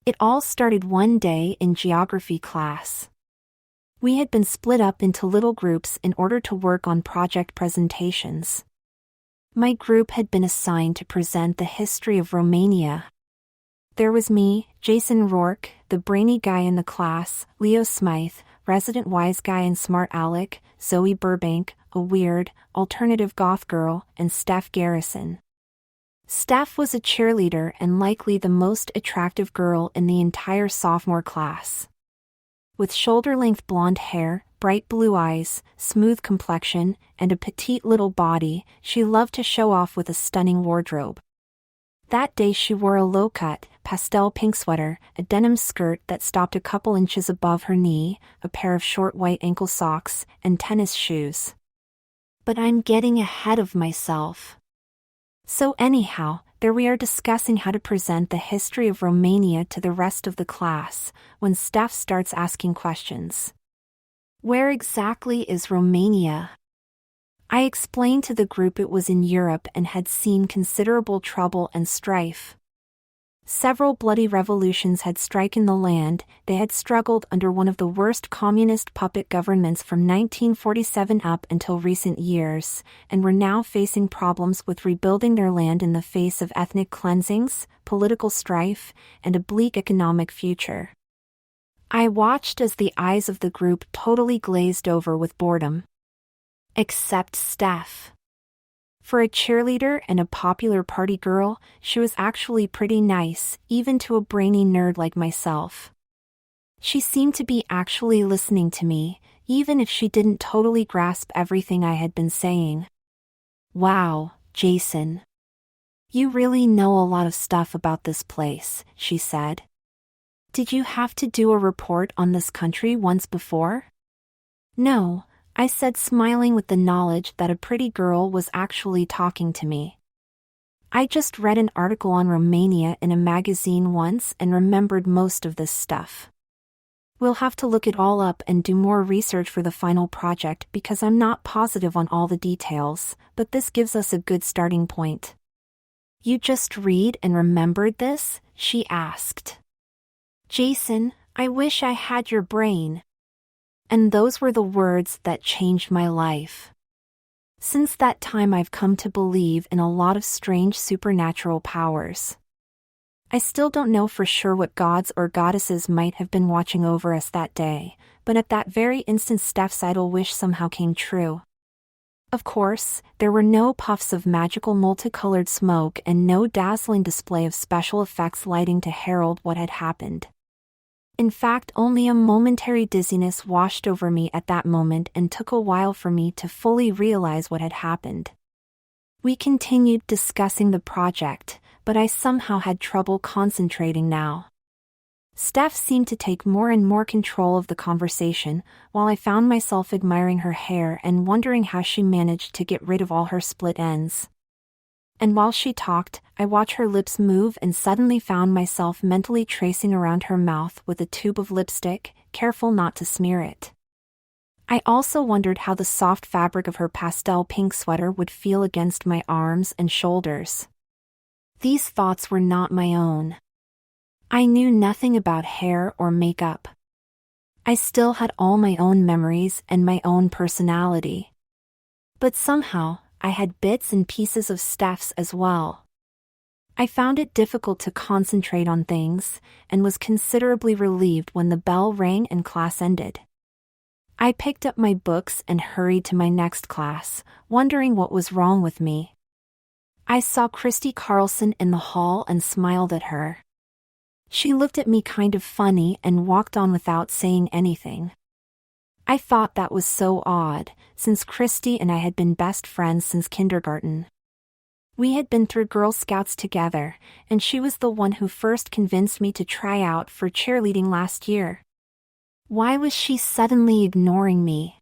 It all started one day in geography class. We had been split up into little groups in order to work on project presentations. My group had been assigned to present the history of Romania. There was me, Jason Rourke, the brainy guy in the class, Leo Smythe, resident wise guy and smart aleck, Zoe Burbank, a weird, alternative goth girl, and Steph Garrison. Steph was a cheerleader and likely the most attractive girl in the entire sophomore class. With shoulder-length blonde hair, bright blue eyes, smooth complexion, and a petite little body, she loved to show off with a stunning wardrobe. That day she wore a low-cut, pastel pink sweater, a denim skirt that stopped a couple inches above her knee, a pair of short white ankle socks, and tennis shoes. But I'm getting ahead of myself. So anyhow, there we are discussing how to present the history of Romania to the rest of the class, when Steph starts asking questions. Where exactly is Romania? I explained to the group it was in Europe and had seen considerable trouble and strife. Several bloody revolutions had stricken the land, they had struggled under one of the worst communist puppet governments from 1947 up until recent years, and were now facing problems with rebuilding their land in the face of ethnic cleansings, political strife, and a bleak economic future. I watched as the eyes of the group totally glazed over with boredom. Except Steph. For a cheerleader and a popular party girl, she was actually pretty nice, even to a brainy nerd like myself. She seemed to be actually listening to me, even if she didn't totally grasp everything I had been saying. Wow, Jason. You really know a lot of stuff about this place, she said. Did you have to do a report on this country once before? No, I said, smiling with the knowledge that a pretty girl was actually talking to me. I just read an article on Romania in a magazine once and remembered most of this stuff. We'll have to look it all up and do more research for the final project because I'm not positive on all the details, but this gives us a good starting point. You just read and remembered this? She asked. Jason, I wish I had your brain. And those were the words that changed my life. Since that time I've come to believe in a lot of strange supernatural powers. I still don't know for sure what gods or goddesses might have been watching over us that day, but at that very instant Steph's idle wish somehow came true. Of course, there were no puffs of magical multicolored smoke and no dazzling display of special effects lighting to herald what had happened. In fact, only a momentary dizziness washed over me at that moment and took a while for me to fully realize what had happened. We continued discussing the project, but I somehow had trouble concentrating now. Steph seemed to take more and more control of the conversation, while I found myself admiring her hair and wondering how she managed to get rid of all her split ends. And while she talked, I watched her lips move and suddenly found myself mentally tracing around her mouth with a tube of lipstick, careful not to smear it. I also wondered how the soft fabric of her pastel pink sweater would feel against my arms and shoulders. These thoughts were not my own. I knew nothing about hair or makeup. I still had all my own memories and my own personality. But somehow, I had bits and pieces of Steph's as well. I found it difficult to concentrate on things, and was considerably relieved when the bell rang and class ended. I picked up my books and hurried to my next class, wondering what was wrong with me. I saw Christy Carlson in the hall and smiled at her. She looked at me kind of funny and walked on without saying anything. I thought that was so odd, since Christy and I had been best friends since kindergarten. We had been through Girl Scouts together, and she was the one who first convinced me to try out for cheerleading last year. Why was she suddenly ignoring me?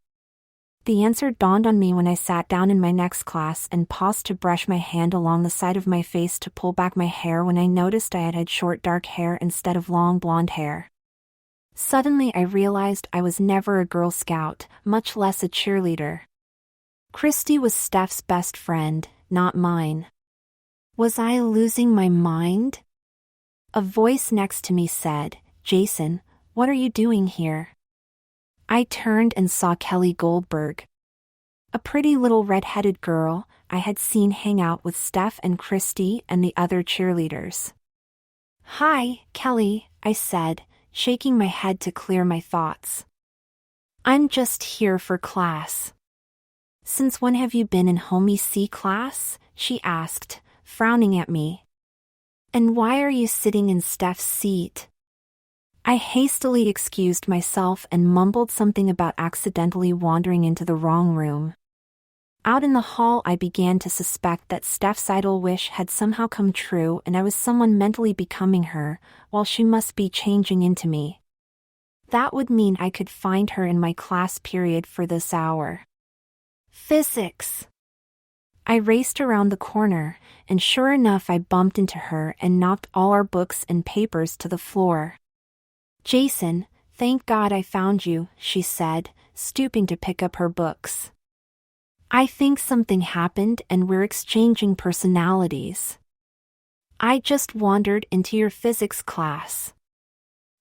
The answer dawned on me when I sat down in my next class and paused to brush my hand along the side of my face to pull back my hair when I noticed I had had short dark hair instead of long blonde hair. Suddenly I realized I was never a Girl Scout, much less a cheerleader. Christy was Steph's best friend, not mine. Was I losing my mind? A voice next to me said, "Jason, what are you doing here?" I turned and saw Kelly Goldberg. A pretty little red-headed girl I had seen hang out with Steph and Christy and the other cheerleaders. "Hi, Kelly," I said, shaking my head to clear my thoughts. "I'm just here for class." "Since when have you been in Homie C class?" she asked, frowning at me. "And why are you sitting in Steph's seat?" I hastily excused myself and mumbled something about accidentally wandering into the wrong room. Out in the hall, I began to suspect that Steph's idle wish had somehow come true and I was someone mentally becoming her, while she must be changing into me. That would mean I could find her in my class period for this hour. Physics! I raced around the corner, and sure enough I bumped into her and knocked all our books and papers to the floor. "Jason, thank God I found you," she said, stooping to pick up her books. "I think something happened and we're exchanging personalities. I just wandered into your physics class."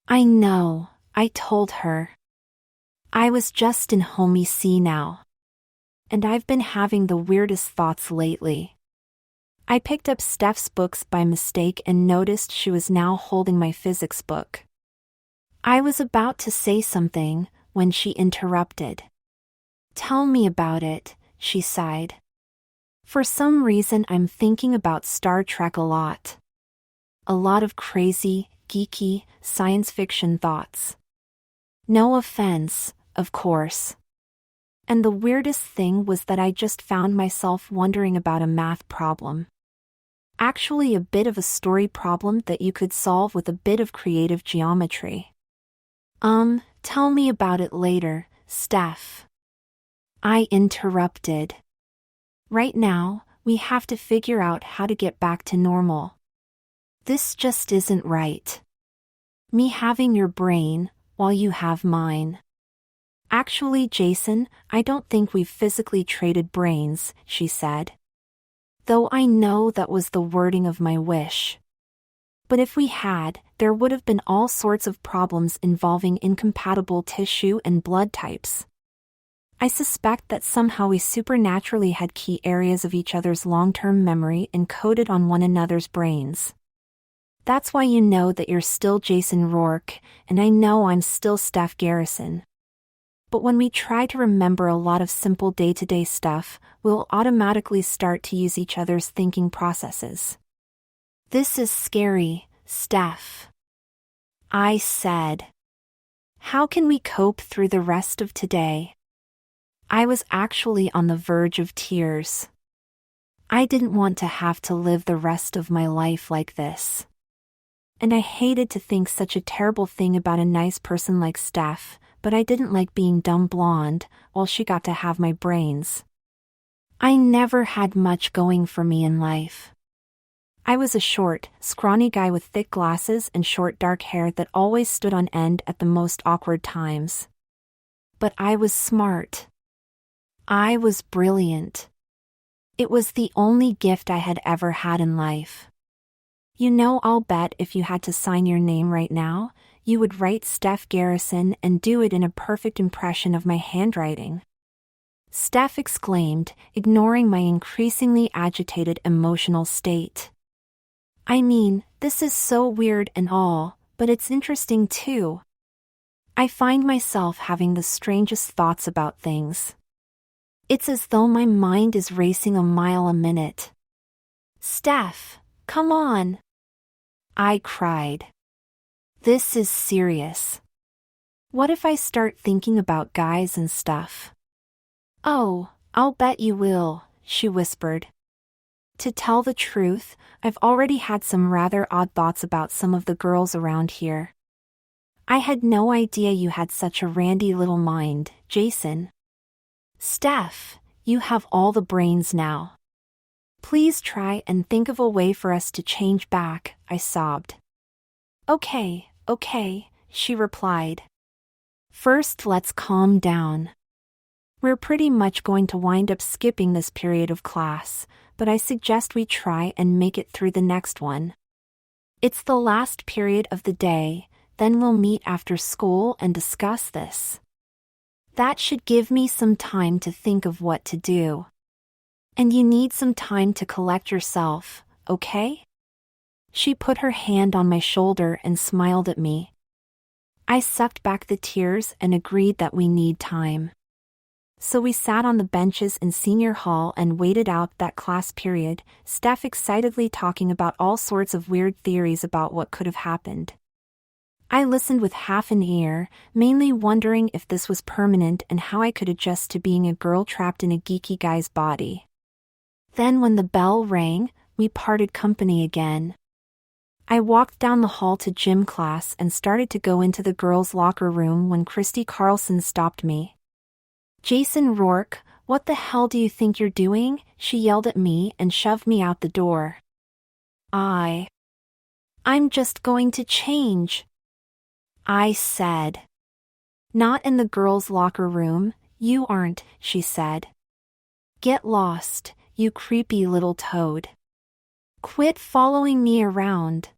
"I know," I told her. "I was just in Homie C now. And I've been having the weirdest thoughts lately." I picked up Steph's books by mistake and noticed she was now holding my physics book. I was about to say something when she interrupted. "Tell me about it," she sighed. "For some reason I'm thinking about Star Trek a lot. A lot of crazy, geeky, science fiction thoughts. No offense, of course. And the weirdest thing was that I just found myself wondering about a math problem. Actually a bit of a story problem that you could solve with a bit of creative geometry." Tell me about it later, Steph," I interrupted. "Right now, we have to figure out how to get back to normal. This just isn't right. Me having your brain, while you have mine." "Actually, Jason, I don't think we've physically traded brains," she said. "Though I know that was the wording of my wish. But if we had, there would have been all sorts of problems involving incompatible tissue and blood types. I suspect that somehow we supernaturally had key areas of each other's long-term memory encoded on one another's brains. That's why you know that you're still Jason Rourke, and I know I'm still Steph Garrison. But when we try to remember a lot of simple day-to-day stuff, we'll automatically start to use each other's thinking processes." "This is scary, Steph," I said. "How can we cope through the rest of today?" I was actually on the verge of tears. I didn't want to have to live the rest of my life like this. And I hated to think such a terrible thing about a nice person like Steph, but I didn't like being dumb blonde, while she got to have my brains. I never had much going for me in life. I was a short, scrawny guy with thick glasses and short dark hair that always stood on end at the most awkward times. But I was smart. I was brilliant. It was the only gift I had ever had in life. You know, I'll bet if you had to sign your name right now, you would write Steph Garrison and do it in a perfect impression of my handwriting. Steph exclaimed, ignoring my increasingly agitated emotional state. "I mean, this is so weird and all, but it's interesting too. I find myself having the strangest thoughts about things. It's as though my mind is racing a mile a minute." "Steph, come on," I cried. "This is serious. What if I start thinking about guys and stuff?" "Oh, I'll bet you will," she whispered. "To tell the truth, I've already had some rather odd thoughts about some of the girls around here. I had no idea you had such a randy little mind, Jason." "Steph, you have all the brains now. Please try and think of a way for us to change back," I sobbed. Okay, she replied. "First let's calm down. We're pretty much going to wind up skipping this period of class, but I suggest we try and make it through the next one. It's the last period of the day, then we'll meet after school and discuss this. That should give me some time to think of what to do. And you need some time to collect yourself, okay? She put her hand on my shoulder and smiled at me. I sucked back the tears and agreed that we need time. So we sat on the benches in senior hall and waited out that class period, Steph excitedly talking about all sorts of weird theories about what could have happened. I listened with half an ear, mainly wondering if this was permanent and how I could adjust to being a girl trapped in a geeky guy's body. Then when the bell rang, we parted company again. I walked down the hall to gym class and started to go into the girls' locker room when Christy Carlson stopped me. "Jason Rourke, what the hell do you think you're doing?" she yelled at me and shoved me out the door. I'm just going to change," I said. "Not in the girls' locker room, you aren't," she said. "Get lost, you creepy little toad. Quit following me around."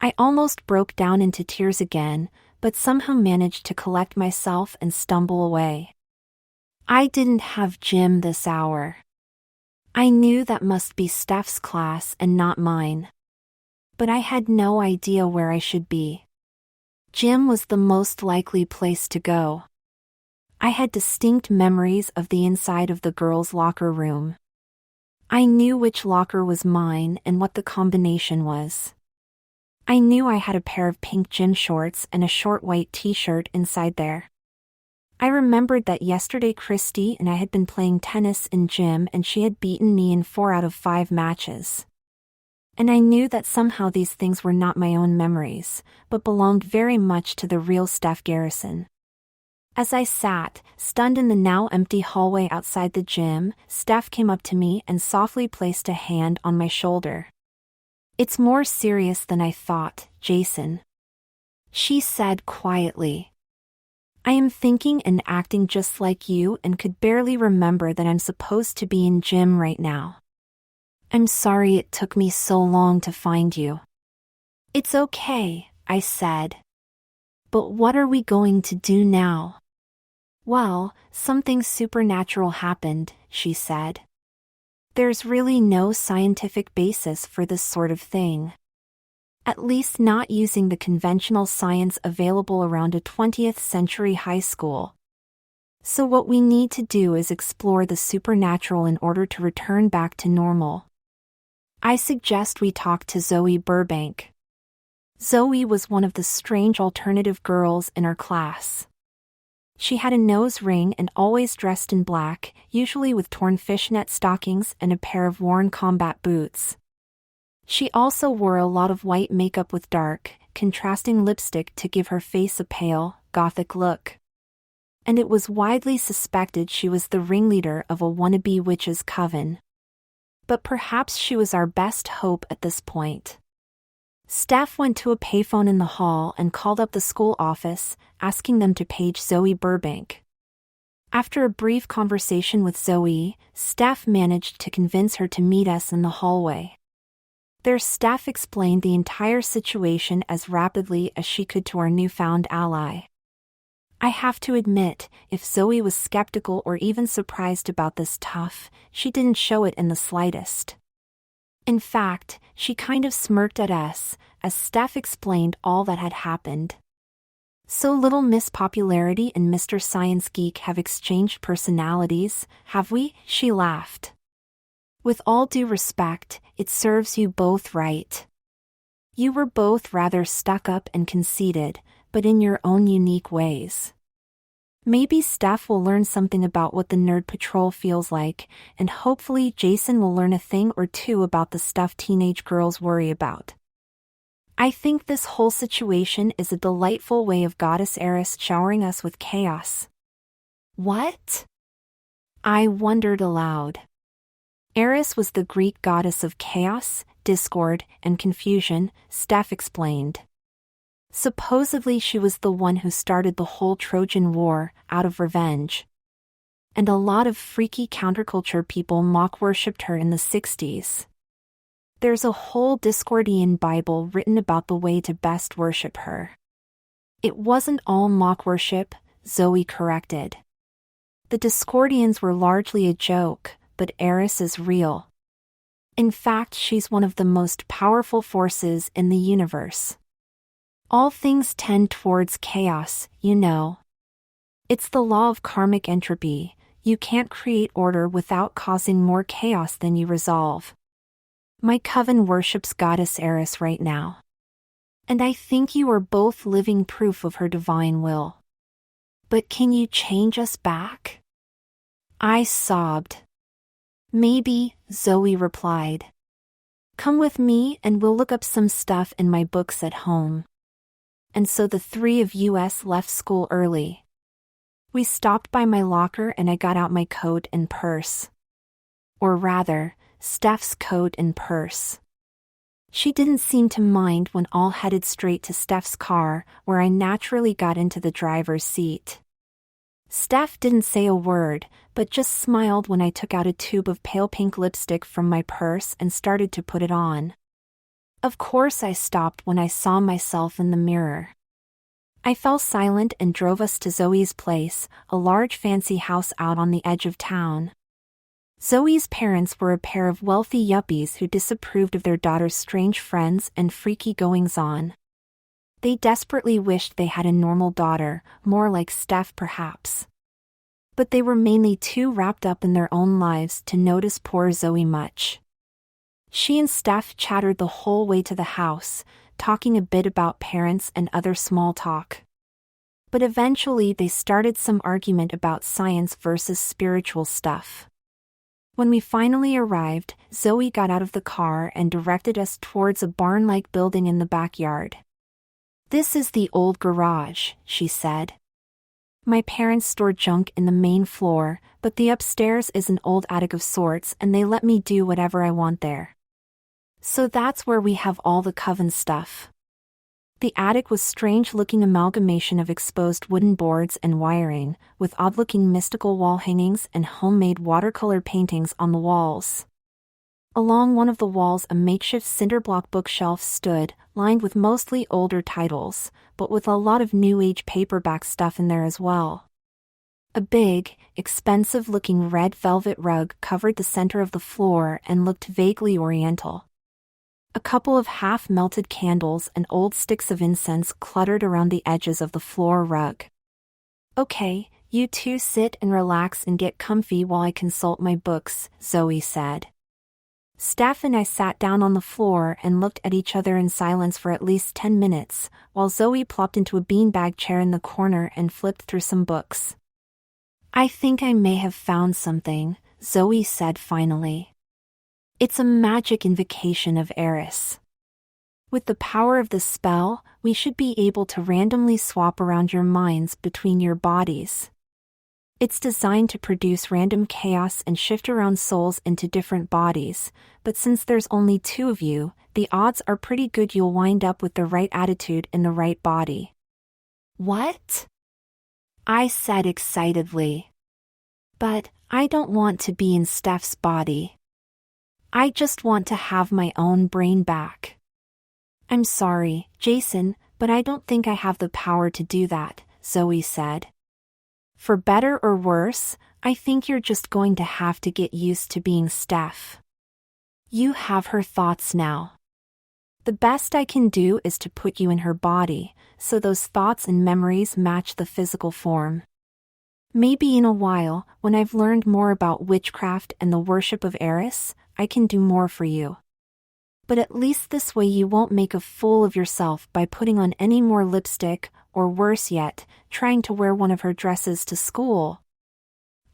I almost broke down into tears again, but somehow managed to collect myself and stumble away. I didn't have gym this hour. I knew that must be Steph's class and not mine. But I had no idea where I should be. Gym was the most likely place to go. I had distinct memories of the inside of the girls' locker room. I knew which locker was mine and what the combination was. I knew I had a pair of pink gym shorts and a short white t-shirt inside there. I remembered that yesterday Christy and I had been playing tennis in gym and she had beaten me in 4 out of 5 matches. And I knew that somehow these things were not my own memories, but belonged very much to the real Steph Garrison. As I sat, stunned in the now empty hallway outside the gym, Steph came up to me and softly placed a hand on my shoulder. "It's more serious than I thought, Jason," she said quietly. "I am thinking and acting just like you and could barely remember that I'm supposed to be in gym right now. I'm sorry it took me so long to find you." "It's okay," I said. "But what are we going to do now?" "Well, something supernatural happened," she said. "There's really no scientific basis for this sort of thing. At least not using the conventional science available around a 20th century high school. So what we need to do is explore the supernatural in order to return back to normal. I suggest we talk to Zoe Burbank." Zoe was one of the strange alternative girls in our class. She had a nose ring and always dressed in black, usually with torn fishnet stockings and a pair of worn combat boots. She also wore a lot of white makeup with dark, contrasting lipstick to give her face a pale, gothic look. And it was widely suspected she was the ringleader of a wannabe witches' coven. But perhaps she was our best hope at this point. Steph went to a payphone in the hall and called up the school office, asking them to page Zoe Burbank. After a brief conversation with Zoe, Steph managed to convince her to meet us in the hallway. Their staff explained the entire situation as rapidly as she could to our newfound ally. I have to admit, if Zoe was skeptical or even surprised about this stuff, she didn't show it in the slightest. In fact, she kind of smirked at us, as Steph explained all that had happened. "So little Miss Popularity and Mr. Science Geek have exchanged personalities, have we?" she laughed. "With all due respect, it serves you both right. You were both rather stuck up and conceited, but in your own unique ways. Maybe Steph will learn something about what the Nerd Patrol feels like, and hopefully Jason will learn a thing or two about the stuff teenage girls worry about. I think this whole situation is a delightful way of Goddess Eris showering us with chaos." "What?" I wondered aloud. Eris was the Greek goddess of chaos, discord, and confusion, Steph explained. Supposedly she was the one who started the whole Trojan War, out of revenge. And a lot of freaky counterculture people mock-worshipped her in the 60s. There's a whole Discordian Bible written about the way to best worship her. It wasn't all mock worship, Zoe corrected. The Discordians were largely a joke, but Eris is real. In fact, she's one of the most powerful forces in the universe. All things tend towards chaos, you know. It's the law of karmic entropy. You can't create order without causing more chaos than you resolve. My coven worships Goddess Eris right now. And I think you are both living proof of her divine will. But can you change us back? I sobbed. Maybe, Zoe replied. Come with me and we'll look up some stuff in my books at home. And so the three of us left school early. We stopped by my locker and I got out my coat and purse. Or rather, Steph's coat and purse. She didn't seem to mind when all headed straight to Steph's car, where I naturally got into the driver's seat. Steph didn't say a word, but just smiled when I took out a tube of pale pink lipstick from my purse and started to put it on. Of course I stopped when I saw myself in the mirror. I fell silent and drove us to Zoe's place, a large fancy house out on the edge of town. Zoe's parents were a pair of wealthy yuppies who disapproved of their daughter's strange friends and freaky goings-on. They desperately wished they had a normal daughter, more like Steph perhaps. But they were mainly too wrapped up in their own lives to notice poor Zoe much. She and Steph chattered the whole way to the house, talking a bit about parents and other small talk. But eventually they started some argument about science versus spiritual stuff. When we finally arrived, Zoe got out of the car and directed us towards a barn-like building in the backyard. This is the old garage, she said. My parents store junk in the main floor, but the upstairs is an old attic of sorts and they let me do whatever I want there. So that's where we have all the coven stuff. The attic was strange-looking amalgamation of exposed wooden boards and wiring, with odd-looking mystical wall hangings and homemade watercolor paintings on the walls. Along one of the walls a makeshift cinder-block bookshelf stood, lined with mostly older titles, but with a lot of new-age paperback stuff in there as well. A big, expensive-looking red velvet rug covered the center of the floor and looked vaguely oriental. A couple of half-melted candles and old sticks of incense cluttered around the edges of the floor rug. Okay, you two sit and relax and get comfy while I consult my books, Zoe said. Steph and I sat down on the floor and looked at each other in silence for at least 10 minutes, while Zoe plopped into a beanbag chair in the corner and flipped through some books. I think I may have found something, Zoe said finally. It's a magic invocation of Eris. With the power of the spell, we should be able to randomly swap around your minds between your bodies. It's designed to produce random chaos and shift around souls into different bodies, but since there's only 2 of you, the odds are pretty good you'll wind up with the right attitude in the right body. What? I said excitedly. But I don't want to be in Steph's body. I just want to have my own brain back. I'm sorry, Jason, but I don't think I have the power to do that, Zoe said. For better or worse, I think you're just going to have to get used to being Steph. You have her thoughts now. The best I can do is to put you in her body, so those thoughts and memories match the physical form. Maybe in a while, when I've learned more about witchcraft and the worship of Eris, I can do more for you. But at least this way you won't make a fool of yourself by putting on any more lipstick, or worse yet, trying to wear one of her dresses to school.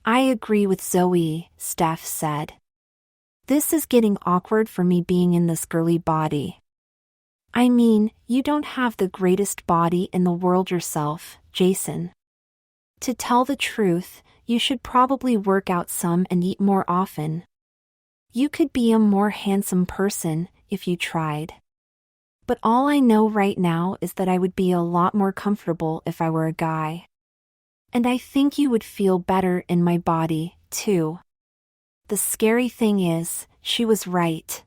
I agree with Zoe, Steph said. This is getting awkward for me being in this girly body. I mean, you don't have the greatest body in the world yourself, Jason. To tell the truth, you should probably work out some and eat more often. You could be a more handsome person, if you tried. But all I know right now is that I would be a lot more comfortable if I were a guy. And I think you would feel better in my body, too. The scary thing is, she was right.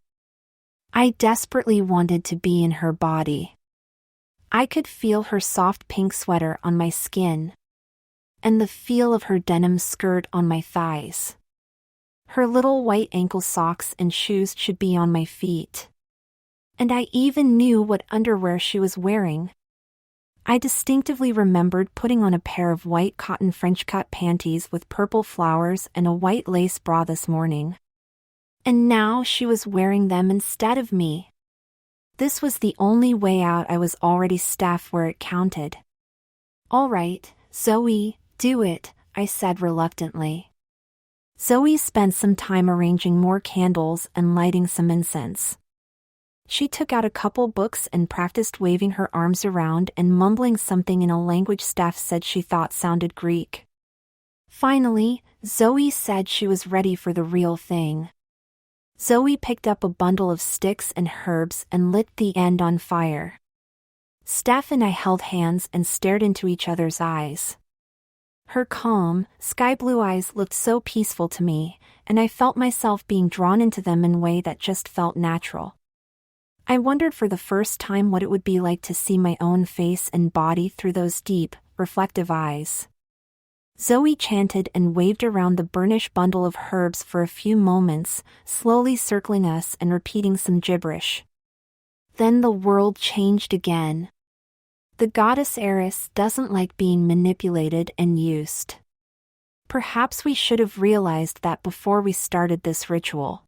I desperately wanted to be in her body. I could feel her soft pink sweater on my skin, and the feel of her denim skirt on my thighs. Her little white ankle socks and shoes should be on my feet. And I even knew what underwear she was wearing. I distinctively remembered putting on a pair of white cotton French cut panties with purple flowers and a white lace bra this morning. And now she was wearing them instead of me. This was the only way out. I was already staff where it counted. "All right, Zoe, do it," I said reluctantly. Zoe spent some time arranging more candles and lighting some incense. She took out a couple books and practiced waving her arms around and mumbling something in a language staff said she thought sounded Greek. Finally, Zoe said she was ready for the real thing. Zoe picked up a bundle of sticks and herbs and lit the end on fire. Steph and I held hands and stared into each other's eyes. Her calm, sky-blue eyes looked so peaceful to me, and I felt myself being drawn into them in a way that just felt natural. I wondered for the first time what it would be like to see my own face and body through those deep, reflective eyes. Zoe chanted and waved around the burnished bundle of herbs for a few moments, slowly circling us and repeating some gibberish. Then the world changed again. The goddess Eris doesn't like being manipulated and used. Perhaps we should have realized that before we started this ritual.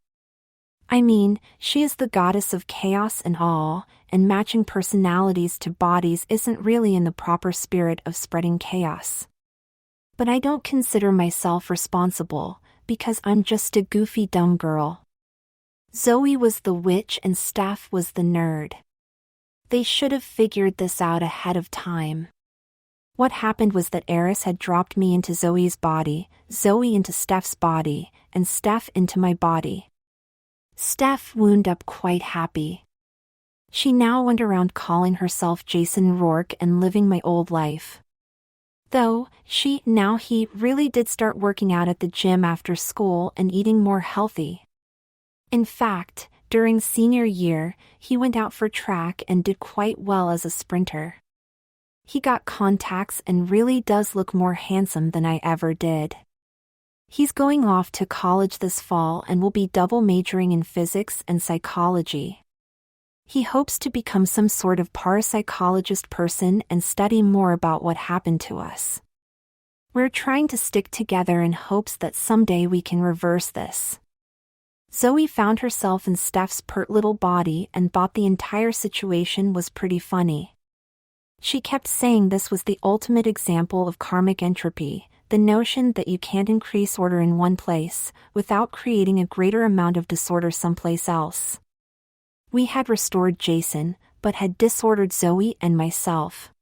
I mean, she is the goddess of chaos and awe, and matching personalities to bodies isn't really in the proper spirit of spreading chaos. But I don't consider myself responsible, because I'm just a goofy dumb girl. Zoe was the witch and Steph was the nerd. They should have figured this out ahead of time. What happened was that Eris had dropped me into Zoe's body, Zoe into Steph's body, and Steph into my body. Steph wound up quite happy. She now went around calling herself Jason Rourke and living my old life. Though, he really did start working out at the gym after school and eating more healthy. In fact, during senior year, he went out for track and did quite well as a sprinter. He got contacts and really does look more handsome than I ever did. He's going off to college this fall and will be double majoring in physics and psychology. He hopes to become some sort of parapsychologist person and study more about what happened to us. We're trying to stick together in hopes that someday we can reverse this. Zoe found herself in Steph's pert little body and thought the entire situation was pretty funny. She kept saying this was the ultimate example of karmic entropy, the notion that you can't increase order in one place without creating a greater amount of disorder someplace else. We had restored Jason, but had disordered Zoe and myself.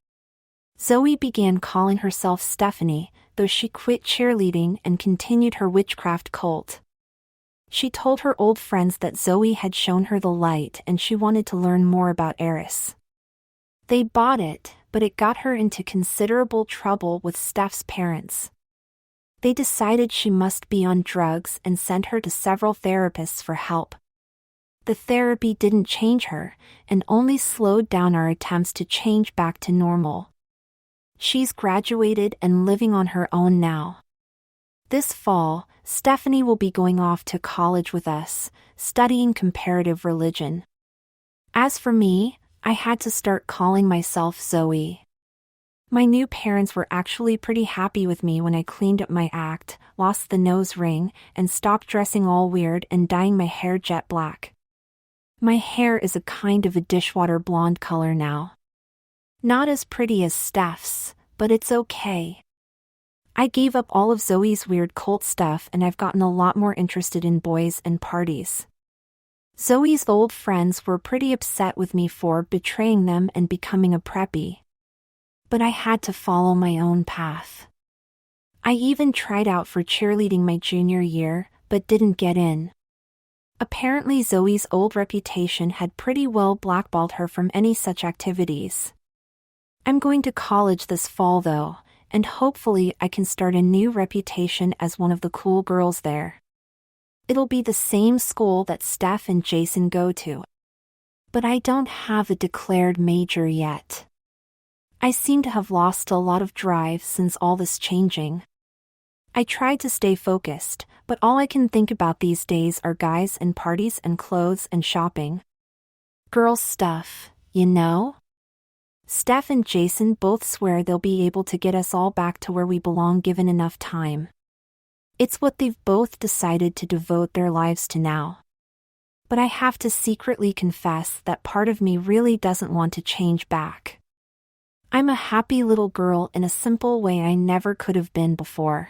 Zoe began calling herself Stephanie, though she quit cheerleading and continued her witchcraft cult. She told her old friends that Zoe had shown her the light and she wanted to learn more about Eris. They bought it, but it got her into considerable trouble with Steph's parents. They decided she must be on drugs and sent her to several therapists for help. The therapy didn't change her, and only slowed down our attempts to change back to normal. She's graduated and living on her own now. This fall, Stephanie will be going off to college with us, studying comparative religion. As for me, I had to start calling myself Zoe. My new parents were actually pretty happy with me when I cleaned up my act, lost the nose ring, and stopped dressing all weird and dyeing my hair jet black. My hair is a kind of a dishwater blonde color now. Not as pretty as Steph's, but it's okay. I gave up all of Zoe's weird cult stuff and I've gotten a lot more interested in boys and parties. Zoe's old friends were pretty upset with me for betraying them and becoming a preppy. But I had to follow my own path. I even tried out for cheerleading my junior year, but didn't get in. Apparently Zoe's old reputation had pretty well blackballed her from any such activities. I'm going to college this fall though, and hopefully I can start a new reputation as one of the cool girls there. It'll be the same school that Steph and Jason go to. But I don't have a declared major yet. I seem to have lost a lot of drive since all this changing. I try to stay focused, but all I can think about these days are guys and parties and clothes and shopping. Girl stuff, you know? Steph and Jason both swear they'll be able to get us all back to where we belong given enough time. It's what they've both decided to devote their lives to now. But I have to secretly confess that part of me really doesn't want to change back. I'm a happy little girl in a simple way I never could have been before.